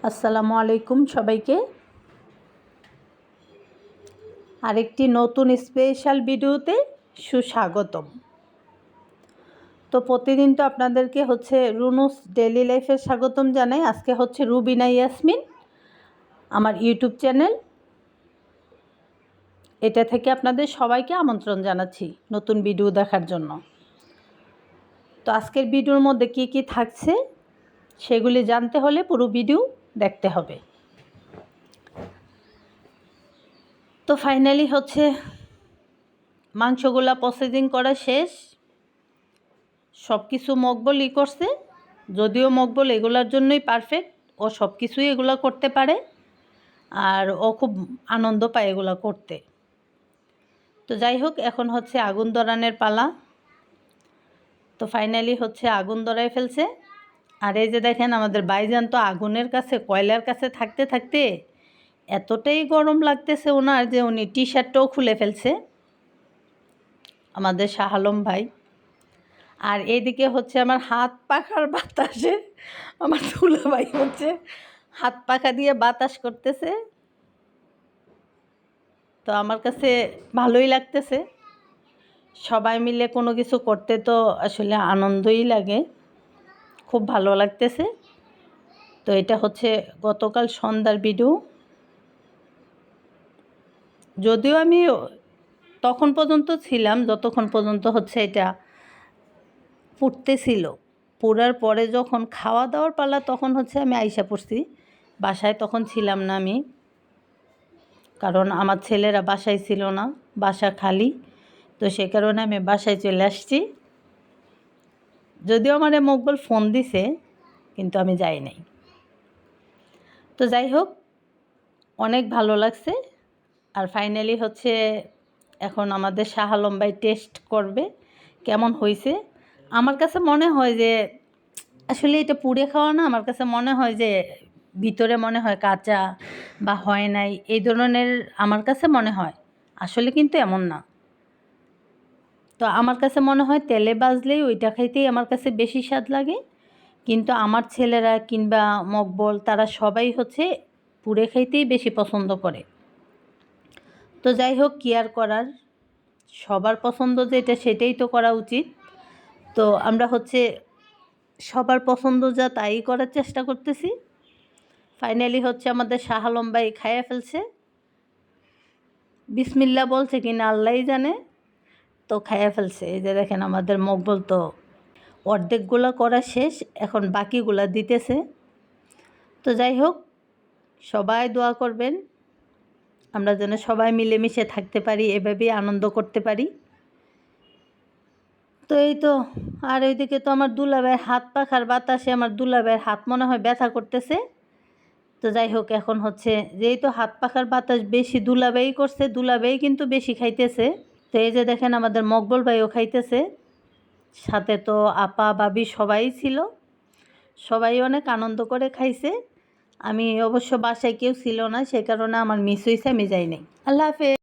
আসসালামু আলাইকুম সবাইকে। আরেকটি নতুন স্পেশাল ভিডিওতে সুস্বাগতম। তো প্রতিদিন তো আপনাদেরকে রুনুস ডেইলি লাইফে স্বাগতম জানাই। আজকে রুবিনা ইয়াসমিন আমার ইউটিউব চ্যানেল, এটা থেকে আপনাদের সবাইকে আমন্ত্রণ জানাচ্ছি নতুন ভিডিও দেখার জন্য। তো আজকের ভিডিওর মধ্যে কি কি থাকছে সেগুলি জানতে হলে পুরো ভিডিও দেখতে হবে। তো ফাইনালি মাংসগুলা প্রসেসিং করা শেষ, সব কিছু মকবুলই করছে। যদিও মকবুল এগুলোর জন্যই পারফেক্ট, ও সব কিছুই এগুলো করতে পারে আর ও খুব আনন্দ পায় এগুলো করতে। তো যাই হোক, এখন আগুন ধরানোর পালা। তো ফাইনালি আগুন ধরাই ফেলছে। আর এই যে দেখেন, আমাদের ভাইজান তো আগুনের কাছে, কয়লার কাছে থাকতে থাকতে এতটাই গরম লাগতেছে ওনার যে উনি টি শার্টটাও খুলে ফেলছে, আমাদের শাহ আলম ভাই। আর এইদিকে আমার হাত পাখার বাতাসে আমার দুলা ভাই হাত পাখা দিয়ে বাতাস করতেছে। তো আমার কাছে ভালোই লাগতেছে। সবাই মিলে কোনো কিছু করতে তো আসলে আনন্দই লাগে, খুব ভালো লাগতেছে। তো এটা গতকাল সন্ধ্যার ভিডিও। যদিও আমি তখন পর্যন্ত ছিলাম যতক্ষণ পর্যন্ত এটা ফুটতেছিল। পুরার পরে যখন খাওয়া দাওয়ার পালা, তখন আমি আইসা পড়ছি বাসায়। তখন ছিলাম না আমি, কারণ আমার ছেলেরা বাসায় ছিল না, বাসা খালি। তো সে কারণে আমি বাসায় চলে আসছি। যদিও আমার মকবুল ফোন দিছে, কিন্তু আমি যাই নাই। তো যাই হোক, অনেক ভালো লাগছে। আর ফাইনালি এখন আমাদের শাহ আলম ভাই টেস্ট করবে কেমন হয়েছে। আমার কাছে মনে হয় যে আসলে এটা পুড়ে খাওয়া না, আমার কাছে মনে হয় যে ভিতরে মনে হয় কাঁচা বা হয় নাই, এই ধরনের আমার কাছে মনে হয়। আসলে কিন্তু এমন না। তো আমার কাছে মনে হয় তেলে ভাজলেই ওইটা খাইতেই আমার কাছে বেশি স্বাদ লাগে। কিন্তু আমার ছেলেরা কিংবা মকবুল তারা সবাই পুড়ে খাইতেই বেশি পছন্দ করে। তো যাই হোক, কি আর করার, সবার পছন্দ যেটা সেটাই তো করা উচিত। তো আমরা সবার পছন্দ যা তাই করার চেষ্টা করতেছি। ফাইনালি আমাদের শাহ আলম ভাই খাইয়া ফেলছে। বিসমিল্লা বলছে কিনা আল্লাহই জানে। তো খাইয়া ফেলছে। এই যে দেখেন, আমাদের মকবুল তো অর্ধেকগুলো করা শেষ, এখন বাকিগুলা দিতেছে। তো যাই হোক, সবাই দোয়া করবেন আমরা যেন সবাই মিলেমিশে থাকতে পারি, এভাবেই আনন্দ করতে পারি। তো এই তো। আর ওইদিকে তো আমার দুলাভাইয়ের হাত পাখার বাতাসে আমার দুলাভাইয়ের হাত মনে হয় ব্যথা করতেছে। তো যাই হোক, এখন যেহেতু হাত পাখার বাতাস বেশি দুলাভাই করছে, দুলাভাই কিন্তু বেশি খাইতেছে। তো এই যে দেখেন, আমাদের মকবুল ভাইও খাইতেছে, সাথে তো আপা বাবি সবাই ছিল। সবাই অনেক আনন্দ করে খাইছে। আমি অবশ্য বাসায় কেউ ছিল না, সে কারণে আমার মিস হয়েছে, আমি যাই নাই। আল্লাহ হাফেজ।